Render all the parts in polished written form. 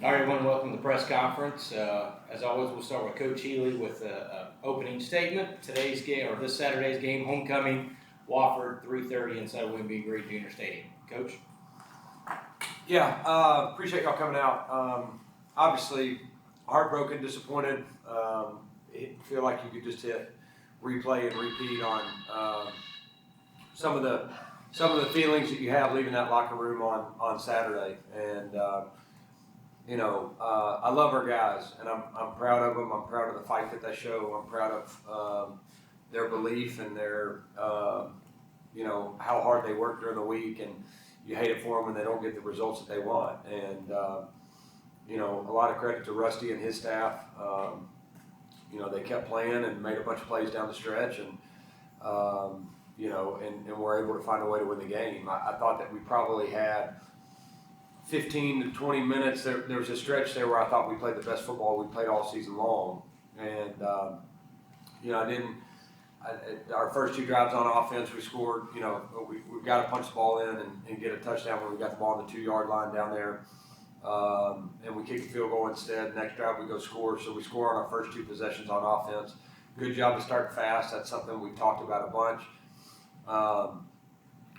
All right, everyone, welcome to the press conference. As always, we'll start with Coach Healy with an opening statement. Today's game, or this Saturday's game, homecoming, Wofford, 3:30 inside Wimby Green Junior Stadium. Coach? Yeah, appreciate y'all coming out. Obviously, heartbroken, disappointed. Feel like you could just hit replay and repeat on some of the feelings that you have leaving that locker room on Saturday. And I love our guys, and I'm proud of them. I'm proud of the fight that they show. I'm proud of their belief and their how hard they work during the week. And you hate it for them when they don't get the results that they want. And a lot of credit to Rusty and his staff. They kept playing and made a bunch of plays down the stretch, and were able to find a way to win the game. I thought that we probably had 15 to 20 minutes. There was a stretch there where I thought we played the best football we played all season long. And, our first two drives on offense, we scored, we've got to punch the ball in and get a touchdown when we got the ball on the 2-yard line down there. And we kicked a field goal instead. Next drive we go score. So we score on our first two possessions on offense. Good job to start fast. That's something we talked about a bunch.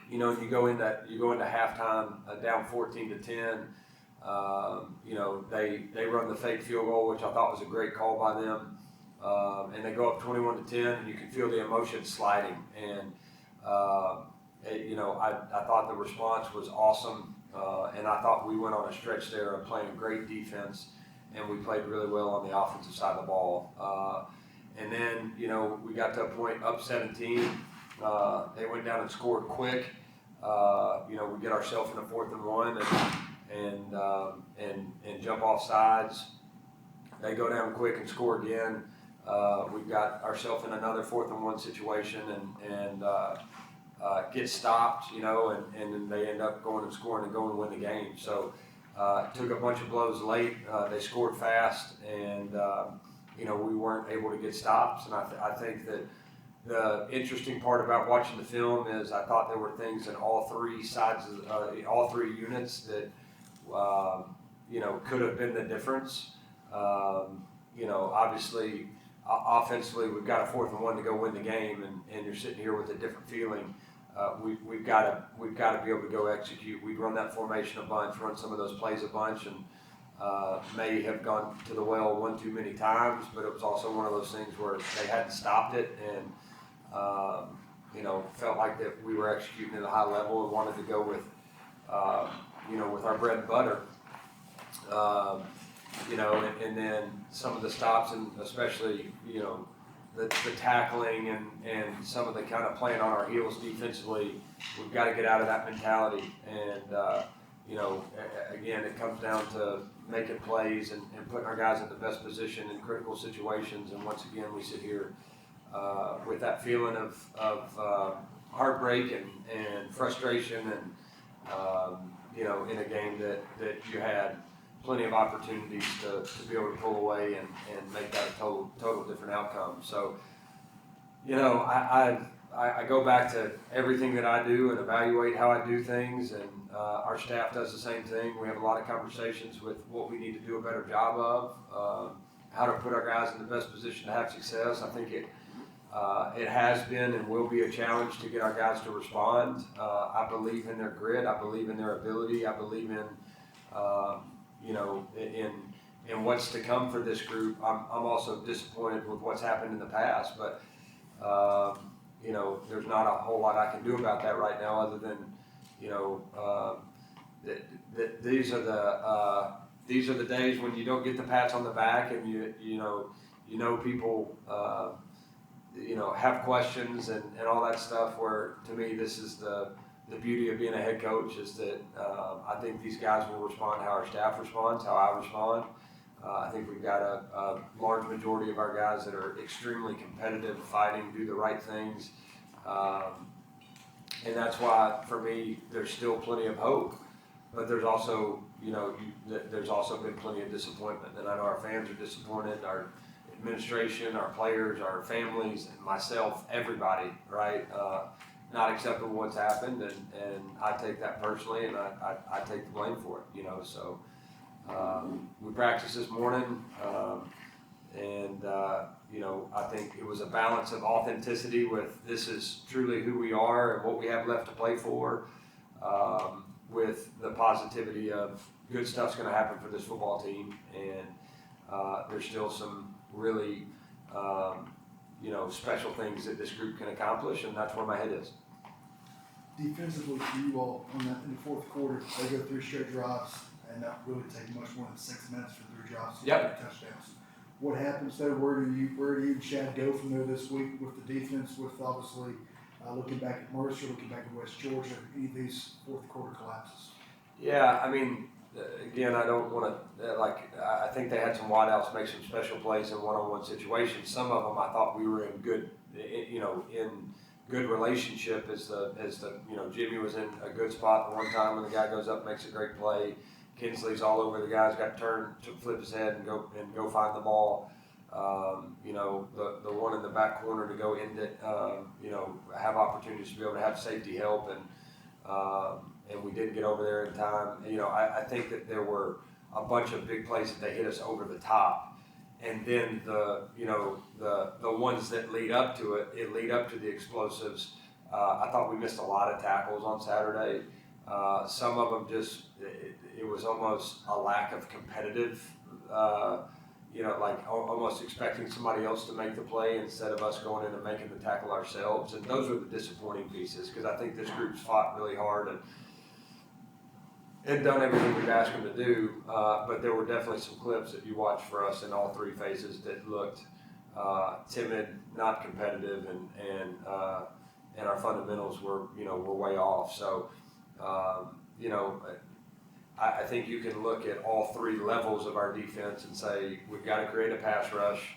You go into halftime down 14-10. They run the fake field goal, which I thought was a great call by them. And they go up 21-10, and you can feel the emotion sliding. And I thought the response was awesome. And I thought we went on a stretch there of playing great defense, and we played really well on the offensive side of the ball. And then, we got to a point up 17. They went down and scored quick. We get ourselves in a 4th and 1 and jump off sides. They go down quick and score again. We've got ourselves in another 4th and 1 situation and get stopped, and then they end up going and scoring and going to win the game. So took a bunch of blows late. They scored fast, and we weren't able to get stops. And I think that the interesting part about watching the film is I thought there were things in all three sides of all three units that could have been the difference. Obviously, offensively, we've got a 4th and 1 to go win the game, and you're sitting here with a different feeling. We've got to be able to go execute. We've run that formation a bunch, run some of those plays a bunch, and may have gone to the well one too many times, but it was also one of those things where they hadn't stopped it, and felt like that we were executing at a high level and wanted to go with with our bread and butter. And then some of the stops, and especially the tackling and some of the kind of playing on our heels defensively, we've got to get out of that mentality. And again, it comes down to making plays and putting our guys in the best position in critical situations. And once again, we sit here with that feeling of heartbreak and frustration, and in a game that you had plenty of opportunities to be able to pull away and make that a total different outcome. So, I go back to everything that I do and evaluate how I do things, and our staff does the same thing. We have a lot of conversations with what we need to do a better job of, how to put our guys in the best position to have success. I think it has been and will be a challenge to get our guys to respond. I believe in their grit. I believe in their ability. I believe in in what's to come for this group. I'm also disappointed with what's happened in the past, but there's not a whole lot I can do about that right now, other than these are the days when you don't get the pats on the back, and people have questions and all that stuff. Where to me, this is the beauty of being a head coach, is that I think these guys will respond how our staff responds, how I respond. I think we've got a large majority of our guys that are extremely competitive, fighting, do the right things. And that's why, for me, there's still plenty of hope. But there's also, there's also been plenty of disappointment. And I know our fans are disappointed, our administration, our players, our families, and myself, everybody, right? Not acceptable what's happened, and I take that personally, and I take the blame for it, So We practiced this morning, and I think it was a balance of authenticity with this is truly who we are and what we have left to play for, with the positivity of good stuff's going to happen for this football team, and there's still some really special things that this group can accomplish, and that's where my head is. Defensively for you all in the fourth quarter, they go 3 straight drives and not really take much more than 6 minutes for 3 drives to get touchdowns. What happens there? Where do you and Chad go from there this week with the defense? With obviously looking back at Mercer, looking back at West Georgia, any of these fourth quarter collapses? Yeah, I mean, again, I don't want to I think they had some wideouts make some special plays in one-on-one situations. Some of them I thought we were in good, in good relationship as the Jimmy was in a good spot the one time when the guy goes up and makes a great play. Kinsley's all over the guy's got to turn to flip his head and go find the ball. The one in the back corner to go end it. Have opportunities to be able to have safety help, and we did get over there in time. I think that there were a bunch of big plays that they hit us over the top, and then the ones that lead up to it lead up to the explosives. I thought we missed a lot of tackles on Saturday. Some of them just, it was almost a lack of competitive, almost expecting somebody else to make the play instead of us going in and making the tackle ourselves. And those were the disappointing pieces, because I think this group's fought really hard and done everything we've asked them to do. But there were definitely some clips that you watched for us in all 3 phases that looked timid, not competitive, and our fundamentals were way off. So, I think you can look at all 3 levels of our defense and say we've got to create a pass rush.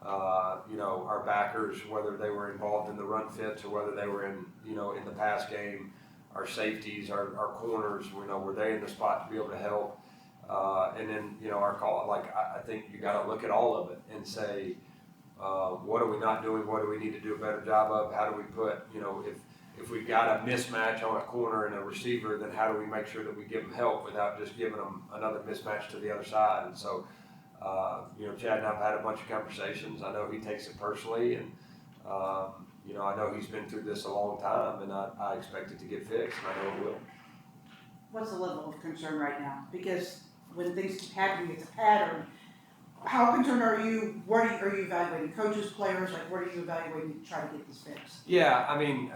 Our backers, whether they were involved in the run fits or whether they were in the pass game, our safeties, our corners, were they in the spot to be able to help? And then our call. I think you got to look at all of it and say, what are we not doing? What do we need to do a better job of? How do we put if we've got a mismatch on a corner and a receiver, then how do we make sure that we give them help without just giving them another mismatch to the other side? And so, Chad and I have had a bunch of conversations. I know he takes it personally, and I know he's been through this a long time, and I expect it to get fixed, and I know it will. What's the level of concern right now? Because when things keep happening, it's a pattern. How concerned are you? What are you evaluating? Coaches, players, what are you evaluating to try to get this fixed? Yeah, I mean,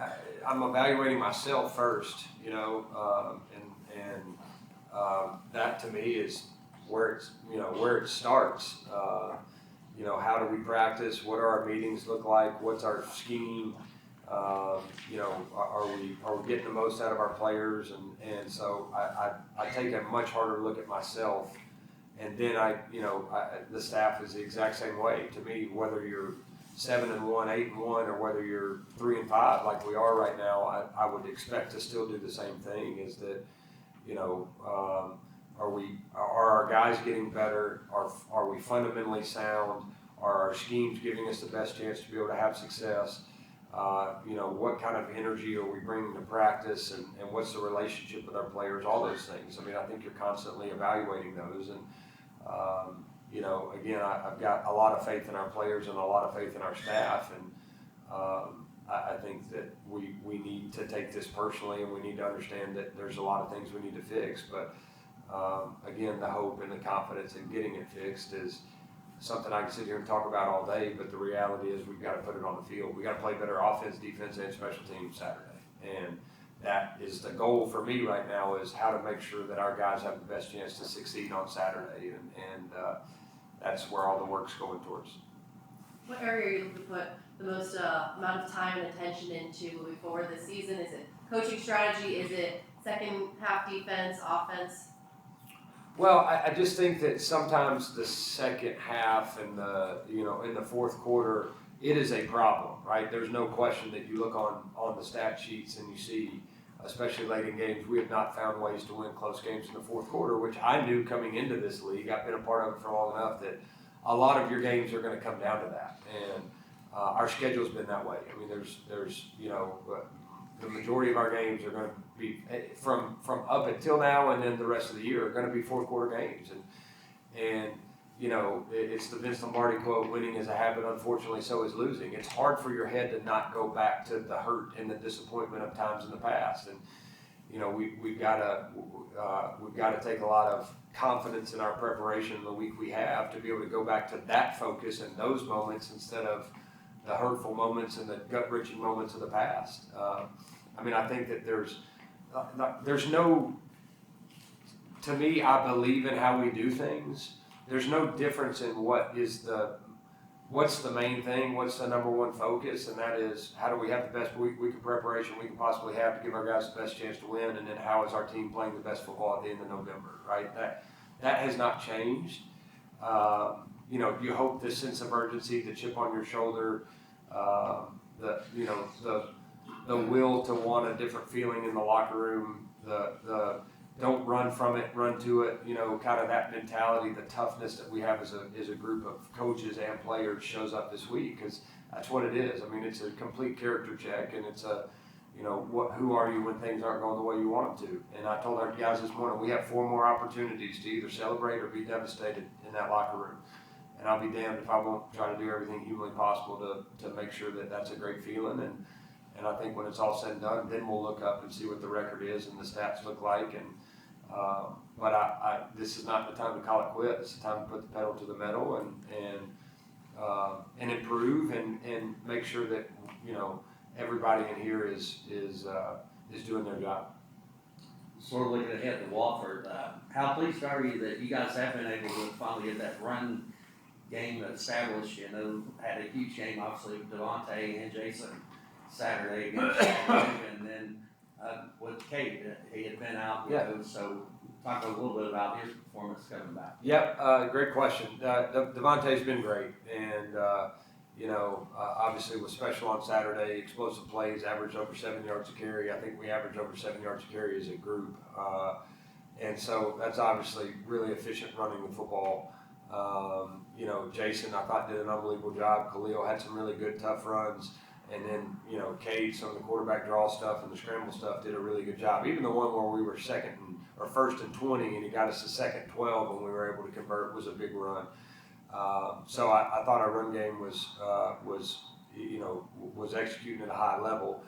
I'm evaluating myself first, that to me is where it starts. How do we practice? What do our meetings look like? What's our scheme? Are we getting the most out of our players? And so I take a much harder look at myself. And then the staff is the exact same way. To me, whether you're 7-1, 8-1, or whether you're 3-5 like we are right now, I would expect to still do the same thing. Is that are our guys getting better? Are we fundamentally sound? Are our schemes giving us the best chance to be able to have success? What kind of energy are we bringing to practice, and what's the relationship with our players? All those things. I mean, I think you're constantly evaluating those, and again, I've got a lot of faith in our players and a lot of faith in our staff, and I think that we need to take this personally, and we need to understand that there's a lot of things we need to fix. But again, the hope and the confidence in getting it fixed is something I can sit here and talk about all day, but the reality is we've got to put it on the field. We've got to play better offense, defense, and special teams Saturday. And that is the goal for me right now, is how to make sure that our guys have the best chance to succeed on Saturday. And that's where all the work's going towards. What area are you looking to put the most amount of time and attention into moving forward this season? Is it coaching strategy? Is it second half defense, offense? Well, I just think that sometimes the second half and in the fourth quarter, it is a problem, right? There's no question that you look on the stat sheets and you see, especially late in games, we have not found ways to win close games in the fourth quarter, which I knew coming into this league. I've been a part of it for long enough that a lot of your games are going to come down to that. And our schedule's been that way. I mean, there's the majority of our games are going to be from up until now, and then the rest of the year are going to be fourth quarter games. And And it's the Vince Lombardi quote: "Winning is a habit. Unfortunately, so is losing." It's hard for your head to not go back to the hurt and the disappointment of times in the past. And we've got to take a lot of confidence in our preparation in the week we have to be able to go back to that focus and those moments instead of the hurtful moments and the gut-wrenching moments of the past. I think that there's no, to me, I believe in how we do things. There's no difference in what's the main thing, what's the number one focus, and that is how do we have the best week of preparation we can possibly have to give our guys the best chance to win, and then how is our team playing the best football at the end of November, right? That has not changed. You hope this sense of urgency, the chip on your shoulder, the will to want a different feeling in the locker room, the don't run from it, run to it, kind of that mentality, the toughness that we have as a group of coaches and players shows up this week, because that's what it is. It's a complete character check, and it's who are you when things aren't going the way you want them to? And I told our guys this morning, we have 4 more opportunities to either celebrate or be devastated in that locker room. And I'll be damned if I won't try to do everything humanly possible to make sure that that's a great feeling. And I think when it's all said and done, then we'll look up and see what the record is and the stats look like. But this is not the time to call it quits. It's the time to put the pedal to the metal and improve and make sure that everybody in here is doing their job. Sort of looking ahead to Wofford, how pleased are you that you guys have been able to finally get that run game established? Had a huge game obviously with Devontae and Jason Saturday against Chattanooga, and then with Cade, he had been out. So talk a little bit about his performance coming back. Yep, great question. Devontae's been great, and obviously was special on Saturday. Explosive plays, averaged over 7 yards a carry. I think we averaged over 7 yards a carry as a group, and so that's obviously really efficient running the football. Jason, I thought, did an unbelievable job. Khalil had some really good tough runs. And then, Cade, some of the quarterback draw stuff and the scramble stuff, did a really good job. Even the one where we were first and 20, and he got us to second 12 when we were able to convert was a big run. So I thought our run game was executing at a high level.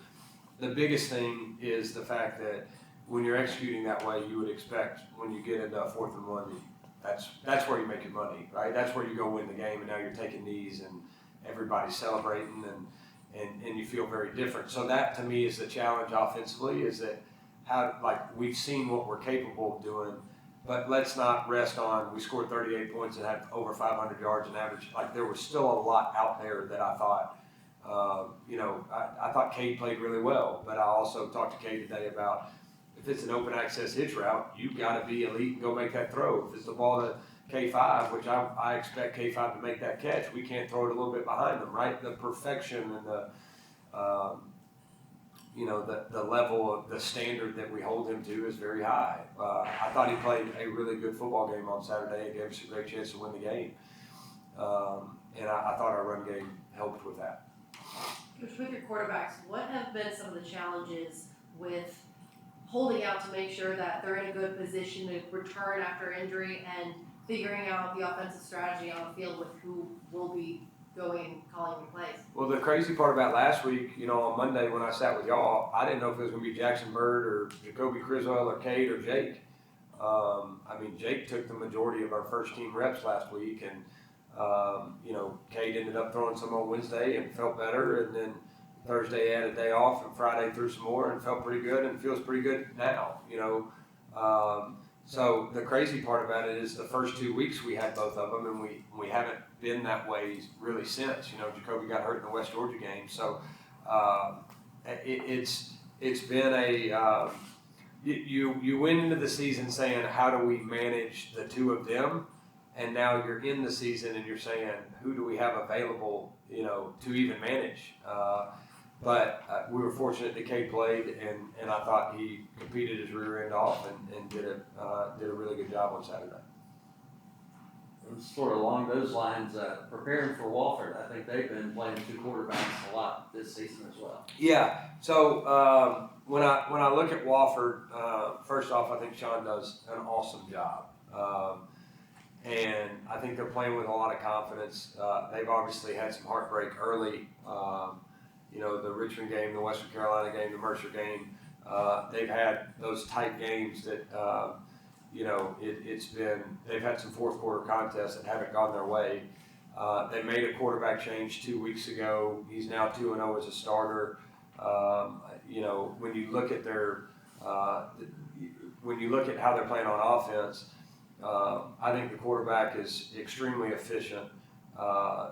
The biggest thing is the fact that when you're executing that way, you would expect when you get into 4th and 1, that's where you make your money, right? That's where you go win the game, and now you're taking knees and everybody's celebrating and you feel very different. So that to me is the challenge offensively, is that we've seen what we're capable of doing, but let's not rest on we scored 38 points and had over 500 yards in average. There was still a lot out there that I thought, I thought Cade played really well, but I also talked to Cade today about if it's an open access hitch route, you've got to be elite and go make that throw. If it's the ball to K5, which I expect K5 to make that catch, we can't throw it a little bit behind them, right? The perfection and the level of the standard that we hold him to is very high. I thought he played a really good football game on Saturday and gave us a great chance to win the game. And I thought our run game helped with that. Coach, with your quarterbacks, what have been some of the challenges with holding out to make sure that they're in a good position to return after injury and figuring out the offensive strategy on the field with who will be going and calling the plays? Well, the crazy part about last week, on Monday when I sat with y'all, I didn't know if it was going to be Jackson Bird or Jacoby Criswell or Cade or Jake. Jake took the majority of our first team reps last week, and Cade ended up throwing some on Wednesday and felt better, and then Thursday had a day off, and Friday threw some more and felt pretty good and feels pretty good now. So the crazy part about it is the first 2 weeks we had both of them, and we haven't been that way really since. Jacoby got hurt in the West Georgia game, so it's been a you went into the season saying, how do we manage the two of them, and now you're in the season and you're saying, who do we have available to even manage. But we were fortunate that Cade played, and I thought he competed his rear end off and did a really good job on Saturday. Sort of along those lines, preparing for Wofford, I think they've been playing 2 quarterbacks a lot this season as well. Yeah. So when I look at Wofford, first off, I think Sean does an awesome job. and I think they're playing with a lot of confidence. They've obviously had some heartbreak early. The Richmond game, the Western Carolina game, the Mercer game. They've had those tight games that, they've had some fourth quarter contests that haven't gone their way. They made a quarterback change 2 weeks ago. He's now 2-0 as a starter. When you look at how they're playing on offense, I think the quarterback is extremely efficient.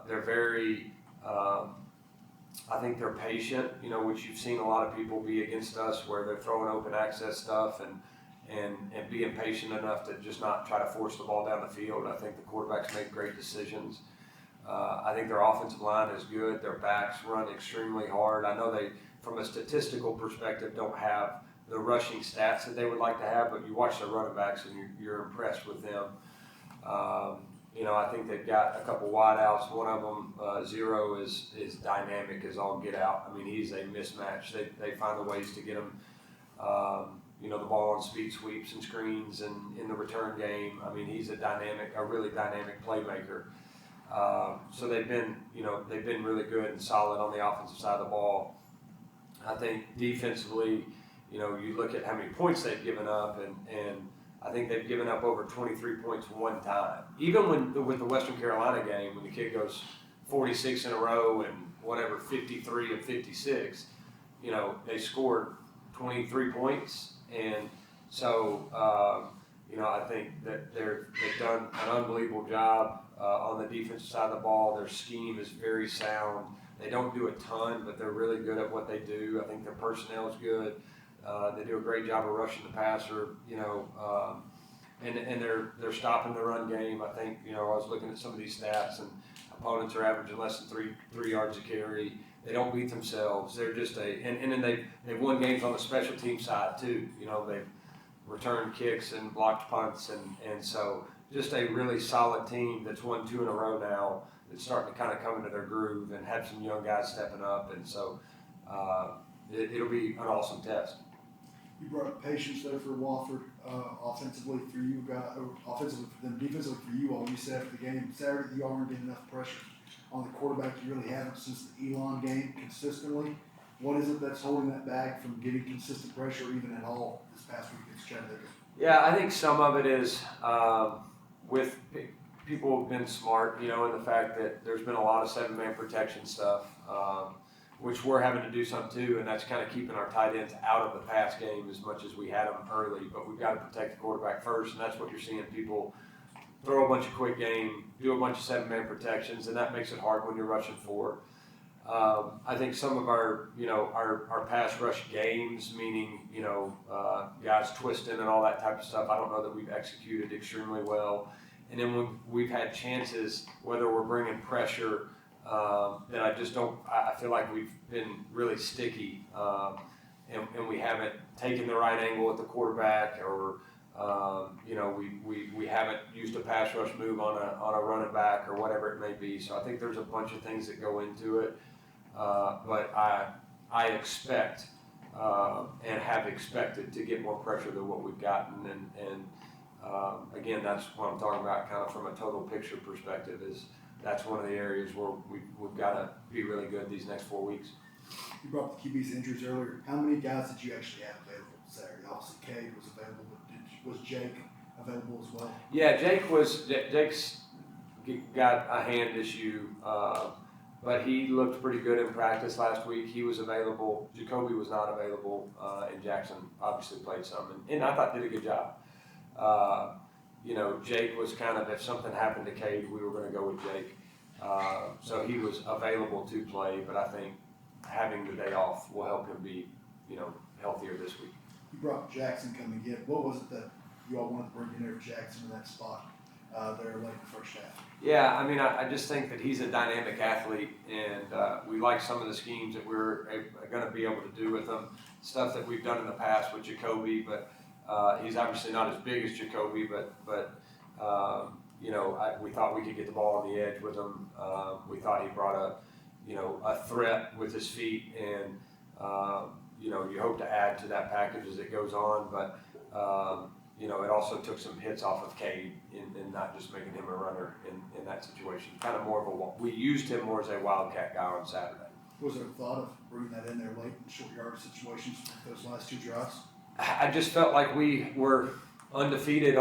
They're very, I think they're patient, which you've seen a lot of people be against us, where they're throwing open access stuff and being patient enough to just not try to force the ball down the field. I think the quarterbacks make great decisions. I think their offensive line is good. Their backs run extremely hard. I know they, from a statistical perspective, don't have the rushing stats that they would like to have, but you watch their running backs and you're impressed with them. I think they've got a couple wideouts. One of them, Zero, is dynamic as all get out. I mean, he's a mismatch. They find the ways to get him, the ball on speed sweeps and screens and in the return game. I mean, he's a really dynamic playmaker. So they've been really good and solid on the offensive side of the ball. I think defensively, you look at how many points they've given up, and I think they've given up over 23 points one time. Even with the Western Carolina game, when the kid goes 46 in a row and 53 and 56, they scored 23 points. And so, I think that they've done an unbelievable job on the defensive side of the ball. Their scheme is very sound. They don't do a ton, but they're really good at what they do. I think their personnel is good. They do a great job of rushing the passer, and they're stopping the run game. I think, I was looking at some of these stats, and opponents are averaging less than three yards a carry. They don't beat themselves. They're just and then they've won games on the special team side too. They've returned kicks and blocked punts, and so just a really solid team that's won 2 in a row now. That's starting to kind of come into their groove and have some young guys stepping up, and so it'll be an awesome test. You brought up patience though for Wofford, offensively for you guys, or offensively for them, defensively for you all. You said after the game Saturday you all weren't getting enough pressure on the quarterback. You really haven't since the Elon game consistently. What is it that's holding that back from getting consistent pressure even at all this past week against Chattanooga? Yeah, I think some of it is with people have been smart, in the fact that there's been a lot of 7-man protection stuff, which we're having to do some too, and that's kind of keeping our tight ends out of the pass game as much as we had them early. But we've got to protect the quarterback first, and that's what you're seeing people throw a bunch of quick game, do a bunch of 7-man protections, and that makes it hard when you're rushing forward. I think some of our pass rush games, meaning, guys twisting and all that type of stuff, I don't know that we've executed extremely well. And then when we've had chances, whether we're bringing pressure, that I feel like we've been really sticky, and we haven't taken the right angle at the quarterback, or, we haven't used a pass rush move on a running back or whatever it may be. So I think there's a bunch of things that go into it. But I expect, and have expected to get more pressure than what we've gotten. And again, that's what I'm talking about kind of from a total picture perspective, is that's one of the areas where we've got to be really good these next 4 weeks. You brought up the QB's injuries earlier. How many guys did you actually have available Saturday? Obviously, Cade was available, but was Jake available as well? Yeah, Jake's got a hand issue, but he looked pretty good in practice last week. He was available. Jacoby was not available, and Jackson obviously played some, and I thought did a good job. Jake was kind of, if something happened to Cade, we were going to go with Jake. So he was available to play, but I think having the day off will help him be, healthier this week. You brought Jackson coming in. What was it that you all wanted to bring in there, Jackson, in that spot there late in the first half? Yeah, I mean, I just think that he's a dynamic athlete, and we like some of the schemes that we're going to be able to do with him, stuff that we've done in the past with Jacoby, but he's obviously not as big as Jacoby, but we thought we could get the ball on the edge with him. We thought he brought a threat with his feet, and you hope to add to that package as it goes on. But you know, it also took some hits off of Cade in not just making him a runner in that situation. Kind of more of a, we used him more as a wildcat guy on Saturday. Was there a thought of bringing that in there late in short yard situations with those last two drives? I just felt like we were undefeated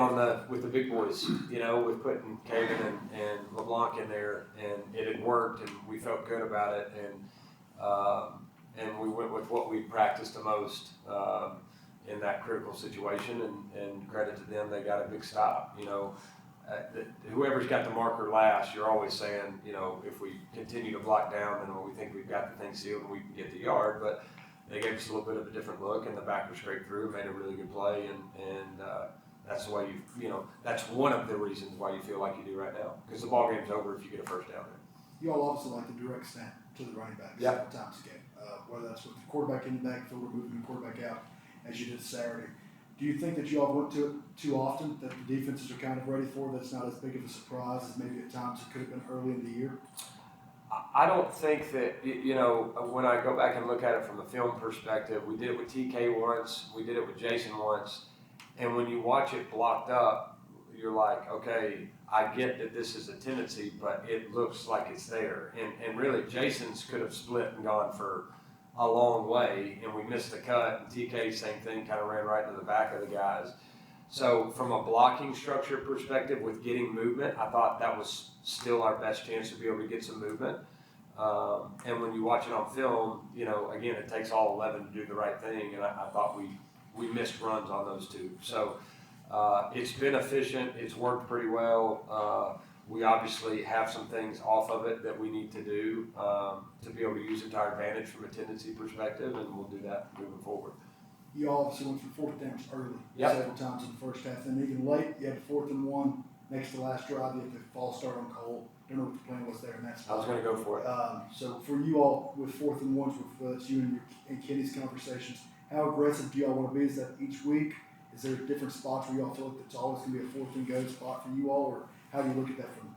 with the big boys, you know, with putting Caden and LeBlanc in there, and it had worked, and we felt good about it, and we went with what we practiced the most in that critical situation, and credit to them, they got a big stop, you know. Whoever's got the marker last, you're always saying, you know, if we continue to block down, then we think we've got the thing sealed and we can get the yard, but they gave us a little bit of a different look, and the backer scraped through, made a really good play, and that's why you know, that's one of the reasons why you feel like you do right now, because the ball game's over if you get a first down there. You all obviously like the direct snap to the running back Yep. several times a game, whether that's with the quarterback in the backfield or moving the quarterback out, as you did Saturday. Do you think that you all went to it too often, that the defenses are kind of ready for it, that's not as big of a surprise as maybe at times it could have been early in the year? I don't think that, you know, when I go back and look at it from a film perspective, we did it with TK once, we did it with Jason once, and when you watch it blocked up, you're like, okay, I get that this is a tendency, but it looks like it's there. And really, Jason's could have split and gone for a long way, and we missed the cut, and TK, same thing, kind of ran right into the back of the guys. So from a blocking structure perspective with getting movement, I thought that was still our best chance to be able to get some movement. And when you watch it on film, you know, again, it takes all 11 to do the right thing, and I thought we missed runs on those two. So it's been efficient, it's worked pretty well. We obviously have some things off of it that we need to do to be able to use it to our advantage from a tendency perspective, and we'll do that moving forward. You all obviously went for fourth downs early several times in the first half, and even late, you had 4th and 1 next to the last drive, you had the false start on Cole. Don't know what the plan was there in that spot. I was going to go for it. So for you all with 4th and 1s, with you and Kenny's conversations, how aggressive do y'all want to be? Is that each week? Is there different spots where y'all feel like it's always going to be a 4th and go spot for you all, or how do you look at that from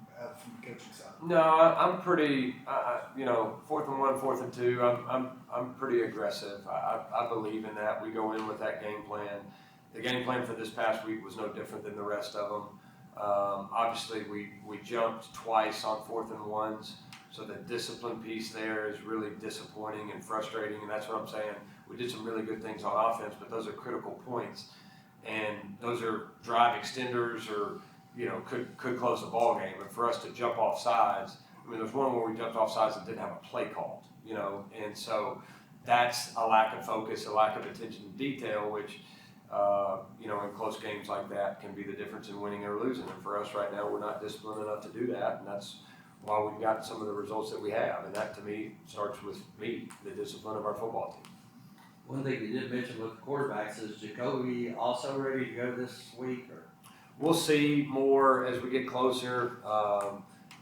the coaching side? No, I'm pretty, you know, 4th and 1, 4th and 2. I'm pretty aggressive. I believe in that. We go in with that game plan. The game plan for this past week was no different than the rest of them. Obviously, we jumped twice on 4th and 1s, so the discipline piece there is really disappointing and frustrating, and that's what I'm saying. We did some really good things on offense, but those are critical points, and those are drive extenders or, you know, could close the ball game. And for us to jump off sides, I mean, there's one where we jumped off sides and didn't have a play called, you know, and so that's a lack of focus, a lack of attention to detail, which, you know, in close games like that can be the difference in winning or losing. And for us right now, we're not disciplined enough to do that, and that's why we've gotten some of the results that we have. And that, to me, starts with me, the discipline of our football team. One thing you did mention with the quarterbacks is Jacoby also ready to go this week, or? We'll see more as we get closer.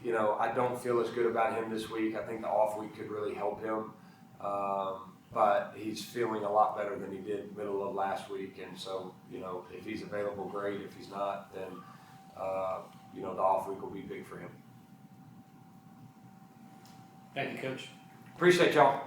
You know, I don't feel as good about him this week. I think the off week could really help him. But he's feeling a lot better than he did middle of last week. And so, you know, if he's available, great. If he's not, then, you know, the off week will be big for him. Thank you, Coach. Appreciate y'all.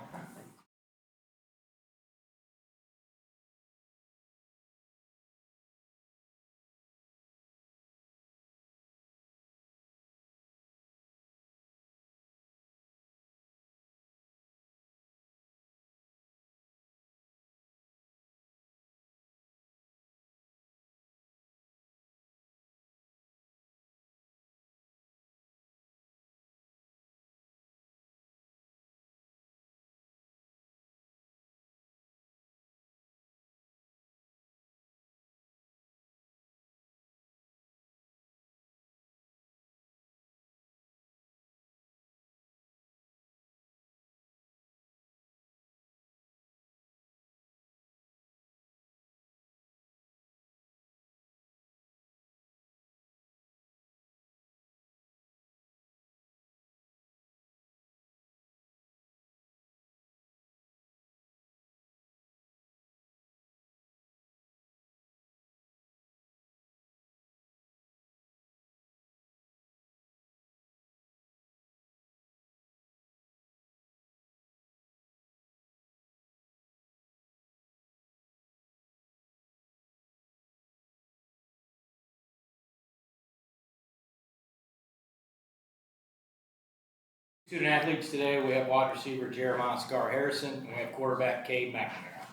Student athletes today, we have wide receiver Jeremiah Scar Harrison, and we have quarterback Cade McNamara.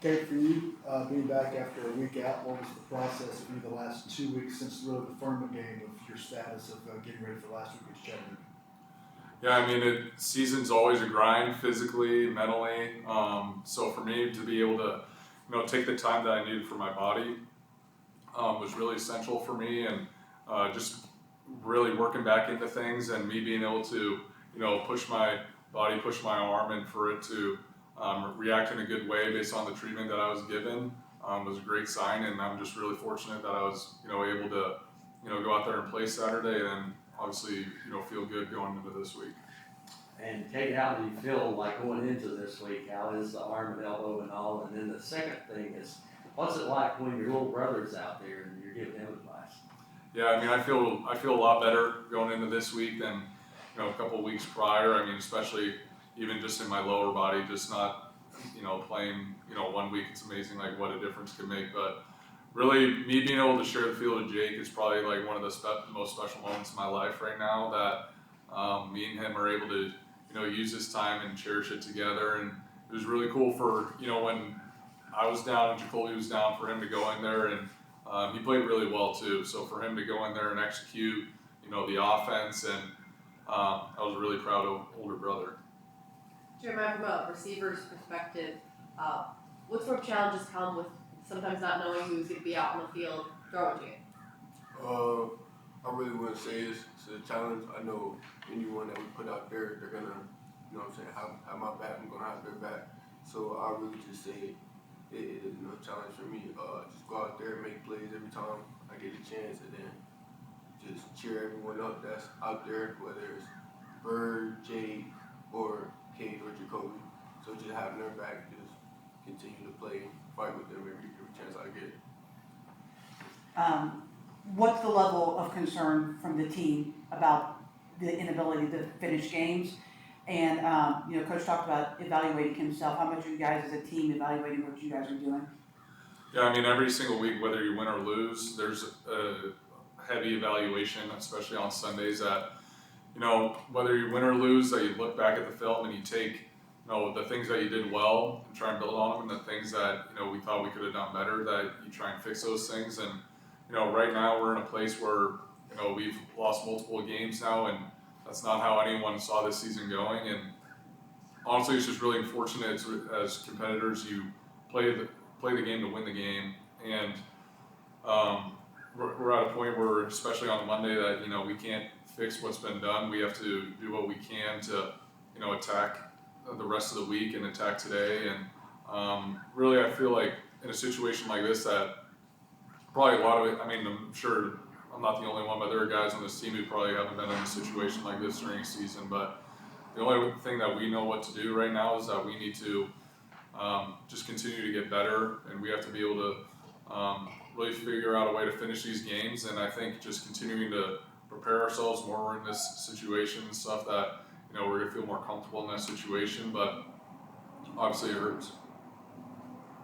Cade, for you, being back after a week out, what was the process for you the last 2 weeks since really the firmament game of your status of getting ready for last week at Chattanooga? Yeah, I mean, season's always a grind, physically, mentally. So for me to be able to, take the time that I needed for my body was really essential for me, and just really working back into things, and me being able to, push my body, push my arm, and for it to react in a good way based on the treatment that I was given was a great sign. And I'm just really fortunate that I was, able to, go out there and play Saturday, and obviously, feel good going into this week. And Cade, how do you feel like going into this week? How is the arm and elbow and all? And then the second thing is, what's it like when your little brother's out there and you're giving him advice? Yeah, I mean, I feel a lot better going into this week than, a couple of weeks prior. I mean, especially even just in my lower body, just not, playing, 1 week, it's amazing, like, what a difference can make. But really, me being able to share the field with Jake is probably, like, one of the most special moments in my life right now, that me and him are able to, use this time and cherish it together. And it was really cool for, when I was down and Jacoby was down, for him to go in there, and he played really well too. So for him to go in there and execute, the offense, and I was really proud of older brother. Jeremiah, from a receiver's perspective, what sort of challenges come with sometimes not knowing who's going to be out on the field throwing to you? I really wouldn't say it's a challenge. I know anyone that we put out there, they're gonna, have my back. I'm gonna have their back. So I really just say it is no challenge for me. Just go out there and make plays every time I get a chance, and then just cheer everyone up that's out there, whether it's Bird, Jade, or Cade or Jacoby. So just having their back, just continue to play, fight with them every chance I get. What's the level of concern from the team about the inability to finish games? And, Coach talked about evaluating himself. How much are you guys as a team evaluating what you guys are doing? Yeah, I mean, every single week, whether you win or lose, there's a heavy evaluation, especially on Sundays, that, whether you win or lose, that you look back at the film and you take, the things that you did well and try and build on them, and the things that, we thought we could have done better, that you try and fix those things. And, right now we're in a place where, we've lost multiple games now, and that's not how anyone saw this season going. And honestly, it's just really unfortunate as competitors, you play the game to win the game. And we're at a point where, especially on Monday, that, we can't fix what's been done. We have to do what we can to, attack the rest of the week and attack today. And really, I feel like in a situation like this, that probably a lot of it, I mean, I'm sure I'm not the only one, but there are guys on this team who probably haven't been in a situation like this during a season. But the only thing that we know what to do right now is that we need to just continue to get better, and we have to be able to really figure out a way to finish these games. And I think just continuing to prepare ourselves more in this situation and stuff, that, we're going to feel more comfortable in that situation. But obviously it hurts.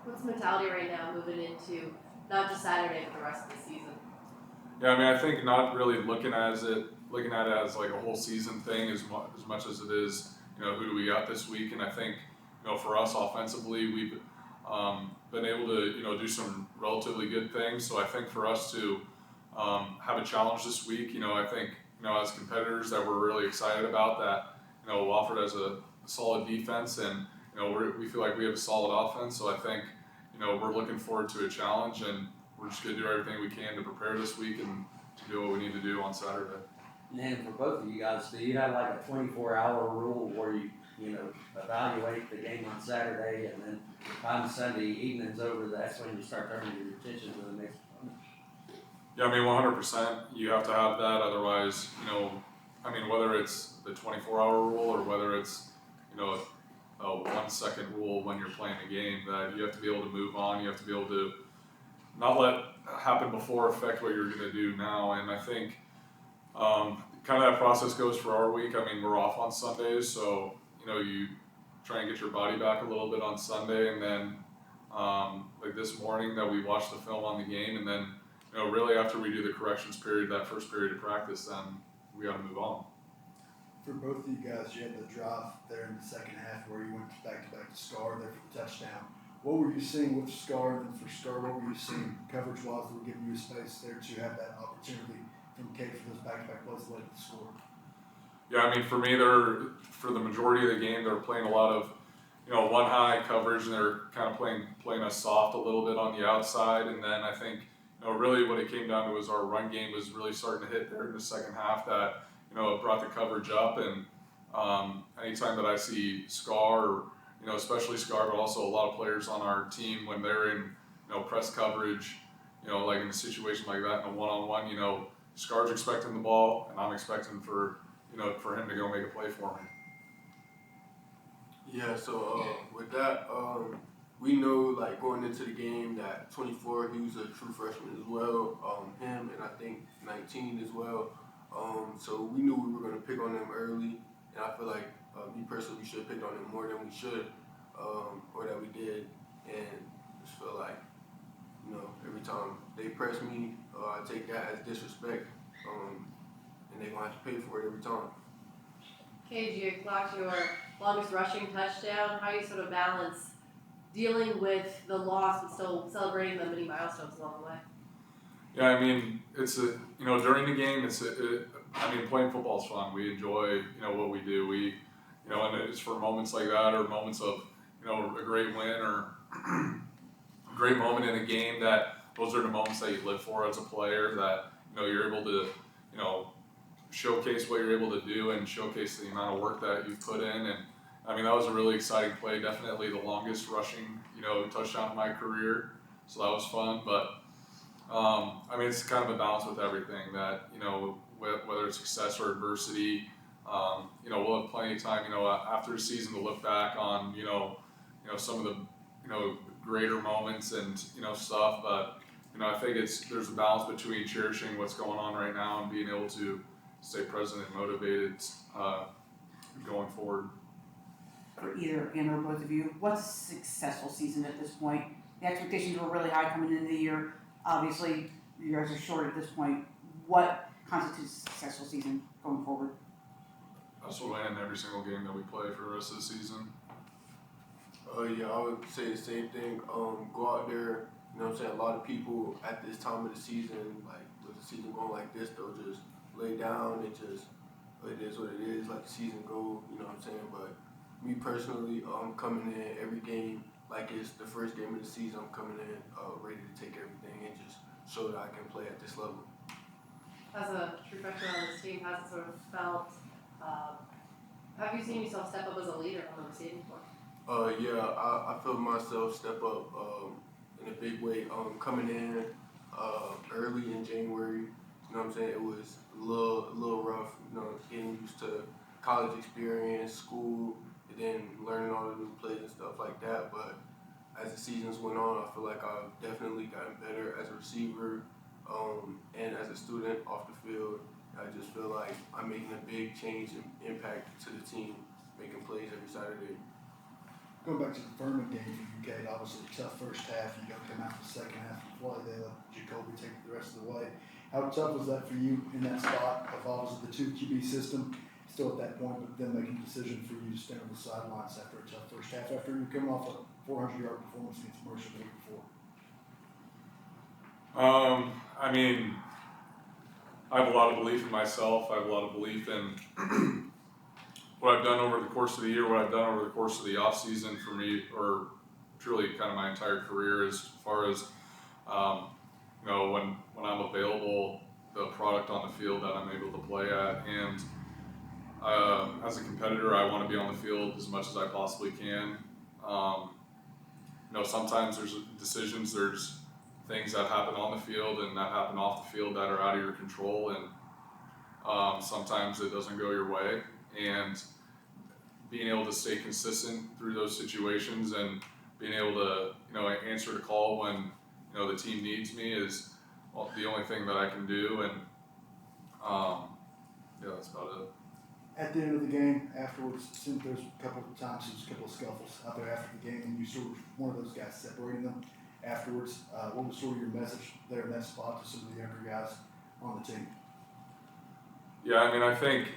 What's the mentality right now moving into not just Saturday, but the rest of the season? Yeah, I mean, I think not really looking at it as like a whole season thing as much as it is, who do we got this week. And I think, for us offensively, we've been able to, do some relatively good things. So I think for us to have a challenge this week, I think, as competitors, that we're really excited about, that, Wofford has a solid defense, and, we feel like we have a solid offense. So I think, we're looking forward to a challenge, and we're just going to do everything we can to prepare this week and to do what we need to do on Saturday. And for both of you guys, do you have like a 24-hour rule where you evaluate the game on Saturday, and then by Sunday evening's over, that's when you start turning your attention to the next one? Yeah, I mean, 100%. You have to have that. Otherwise, whether it's the 24-hour rule or whether it's, a 1 second rule when you're playing a game, that you have to be able to move on. You have to be able to not let happen before affect what you're going to do now. And I think kind of that process goes for our week. I mean, we're off on Sundays, so, you try and get your body back a little bit on Sunday, and then like this morning that we watched the film on the game, and then, really after we do the corrections period, that first period of practice, then we got to move on. For both of you guys, you had the drive there in the second half where you went back to Scar there for the touchdown. What were you seeing with Scar, and then for Scar, what were you seeing coverage-wise that were giving you space there to have that opportunity from Cade for those back-to-back plays late to score? Yeah, I mean, for me, for the majority of the game, they're playing a lot of, one high coverage, and they're kind of playing us soft a little bit on the outside. And then I think, really what it came down to was our run game was really starting to hit there in the second half that, it brought the coverage up. And anytime that I see Scar, especially Scar, but also a lot of players on our team when they're in, press coverage, like in a situation like that in a one-on-one, Scar's expecting the ball, and I'm expecting for him to go make a play for me. Yeah, so with that, we know like going into the game that 24, he was a true freshman as well. Him and I think 19 as well. So we knew we were going to pick on them early, and I feel like me personally, we should have picked on them more than we should, or that we did. And I just feel like, every time they press me, I take that as disrespect, and they're going to have to pay for it every time. Cade, you clocked your longest rushing touchdown. How do you sort of balance dealing with the loss and still celebrating the many milestones along the way? Yeah, I mean, during the game, playing football is fun. We enjoy, what we do. And it's for moments like that, or moments of, a great win or a great moment in a game, that those are the moments that you live for as a player, that, you're able to, showcase what you're able to do and showcase the amount of work that you've put in. And I mean, that was a really exciting play, definitely the longest rushing, touchdown of my career. So that was fun. But it's kind of a balance with everything that, whether it's success or adversity, we'll have plenty of time, after the season to look back on, some of the, greater moments and, stuff. But, I think there's a balance between cherishing what's going on right now and being able to stay present and motivated going forward. For either and or both of you, what's a successful season at this point? The expectations were really high coming into the year. Obviously, you guys are short at this point. What constitutes a successful season going forward? Us will win every single game that we play for the rest of the season. Yeah, I would say the same thing. Go out there, a lot of people at this time of the season, like with the season going like this, they'll just lay down. It is what it is, like the season go, But me personally, I'm coming in every game like it's the first game of the season. I'm coming in ready to take everything and just show that I can play at this level. As a true freshman on this team, has it sort of felt, have you seen yourself step up as a leader on the receiving floor? Yeah, I feel myself step up in a big way. Coming in early in January, it was a little rough, getting used to college experience, school, and then learning all the new plays and stuff like that. But as the seasons went on, I feel like I've definitely gotten better as a receiver and as a student off the field. I just feel like I'm making a big change and impact to the team, making plays every Saturday. Going back to the Furman game for you, Cade, obviously tough first half. You got to come out in the second half and play. They let Jacoby take it the rest of the way. How tough was that for you in that spot of obviously the 2 QB system, still at that point, but then making a decision for you to stand on the sidelines after a tough first half, after you were coming off a 400-yard performance against Mercer the week before? I have a lot of belief in myself. I have a lot of belief in what I've done over the course of the year, what I've done over the course of the off season for me, or truly kind of my entire career, as far as when I'm available, the product on the field that I'm able to play at. And as a competitor, I want to be on the field as much as I possibly can. Sometimes there's decisions, there's things that happen on the field and that happen off the field that are out of your control, and sometimes it doesn't go your way. And being able to stay consistent through those situations and being able to, answer the call when, the team needs me is the only thing that I can do. And that's about it. At the end of the game, afterwards, it seemed there's a couple of times there was a couple of scuffles out there after the game, and you sort of one of those guys separating them afterwards. What was sort of your message there in that spot to some of the younger guys on the team? Yeah, I think,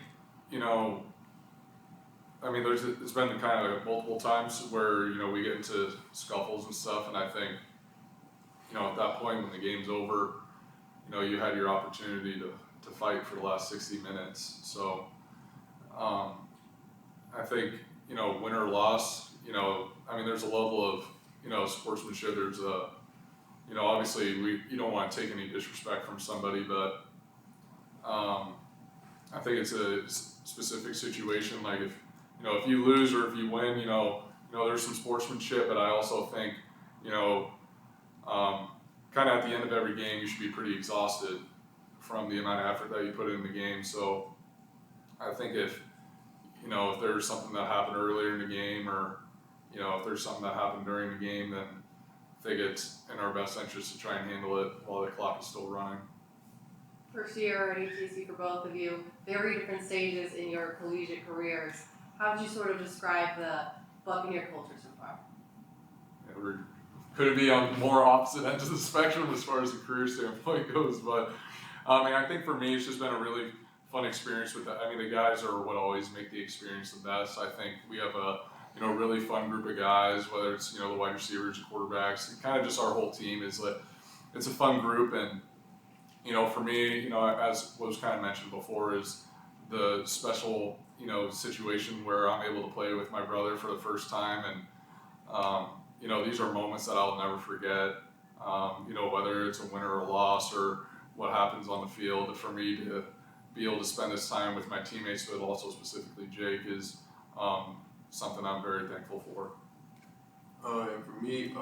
I mean, it's been kind of like multiple times where, you know, we get into scuffles and stuff, and I think, you know, at that point when the game's over, you know, you had your opportunity to fight for the last 60 minutes. So, I think, you know, win or loss, you know, I mean, there's a level of, you know, sportsmanship. There's a, you know, obviously you don't want to take any disrespect from somebody, but I think it's a specific situation. Like if you lose or if you win, you know, there's some sportsmanship, but I also think, you know, kind of at the end of every game, you should be pretty exhausted from the amount of effort that you put in the game. So I think if there's something that happened earlier in the game, or, you know, if there's something that happened during the game, then I think it's in our best interest to try and handle it while the clock is still running. First year at HCC for both of you, very different stages in your collegiate careers. How would you sort of describe the Buccaneer culture so far? Yeah, could it be on more opposite ends of the spectrum as far as the career standpoint goes? But I mean, I think for me, it's just been a really fun experience with that. I mean, the guys are what always make the experience the best. I think we have a really fun group of guys, whether it's, the wide receivers, quarterbacks, and kind of just our whole team is that it's a fun group. And, for me, as was kind of mentioned before, is the special, situation where I'm able to play with my brother for the first time. And, these are moments that I'll never forget, whether it's a win or a loss or what happens on the field. For me to be able to spend this time with my teammates, but also specifically Jake, is something I'm very thankful for. And for me,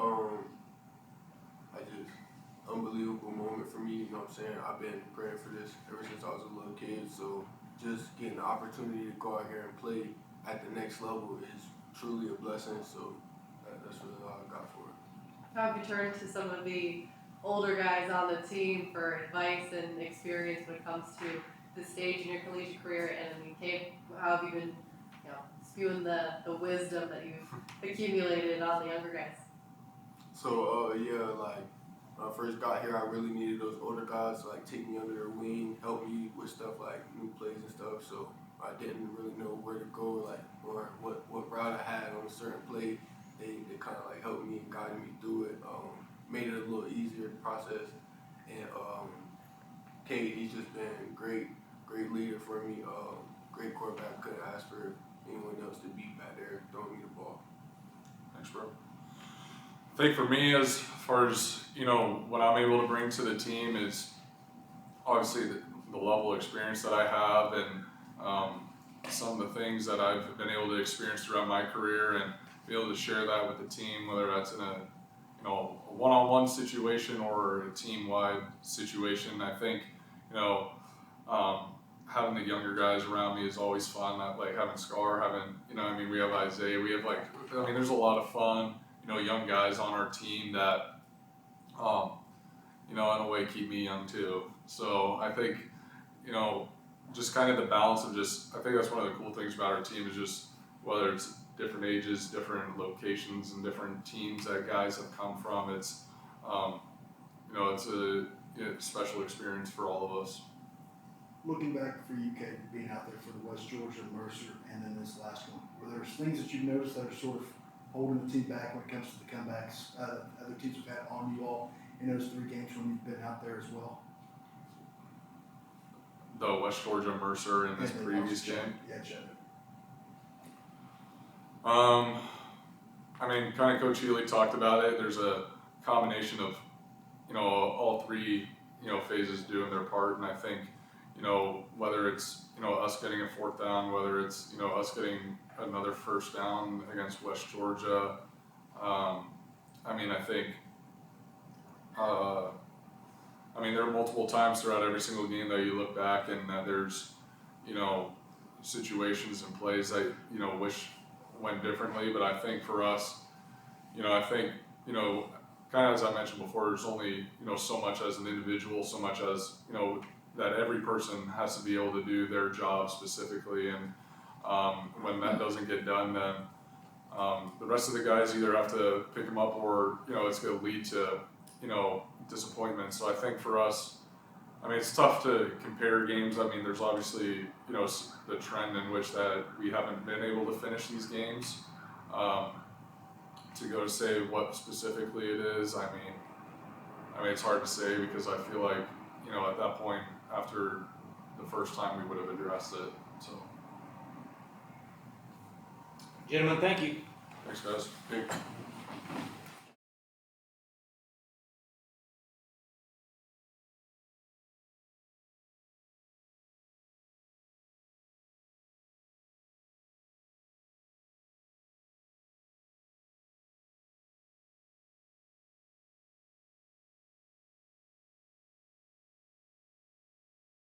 unbelievable moment for me, you know what I'm saying? I've been praying for this ever since I was a little kid, so just getting the opportunity to go out here and play at the next level is truly a blessing, so that's really all I got for it. How have you turned to some of the older guys on the team for advice and experience when it comes to this stage in your collegiate career? And I mean, Cade, how have you been, spewing the wisdom that you've accumulated on the younger guys? So, when I first got here, I really needed those older guys to take me under their wing, help me with stuff like new plays and stuff. So I didn't really know where to go, or what route I had on a certain play. They kind of helped me and guided me through it, made it a little easier process. And Cade, he's just been great leader for me, great quarterback. Couldn't ask for anyone else to be back there throwing me the ball. Thanks, bro. I think for me, as far as, what I'm able to bring to the team is obviously the level of experience that I have, and some of the things that I've been able to experience throughout my career, and be able to share that with the team, whether that's in a one-on-one situation or a team-wide situation. I think, having the younger guys around me is always fun. Having Scar, we have Isaiah, we have there's a lot of fun, young guys on our team that, in a way keep me young too. So I think, just kind of the balance of I think that's one of the cool things about our team is just whether it's different ages, different locations, and different teams that guys have come from. It's, it's a special experience for all of us. Looking back for you, Cade, being out there for the West Georgia, Mercer, and then this last one, were there things that you've noticed that are sort of holding the team back when it comes to the comebacks other teams have had on you all in those 3 games when you've been out there as well? The West Georgia, Mercer, and this previous game? Yeah, Chattanooga. Kind of Coach Healy talked about it. There's a combination of, all 3, phases doing their part, and I think, whether it's, us getting a 4th down, whether it's, us getting another 1st down against West Georgia. I think, there are multiple times throughout every single game that you look back and that there's, situations and plays that, wish went differently. But I think for us, kind of as I mentioned before, there's only, so much as an individual, so much as, that every person has to be able to do their job specifically. And when that doesn't get done, then the rest of the guys either have to pick them up or, it's going to lead to, disappointment. So I think for us, I mean, it's tough to compare games. I mean, there's obviously, the trend in which that we haven't been able to finish these games. To go to say what specifically it is, I mean, it's hard to say because I feel like, at that point, after the first time, we would have addressed it. So, Gentlemen, thank you. thanks, guys.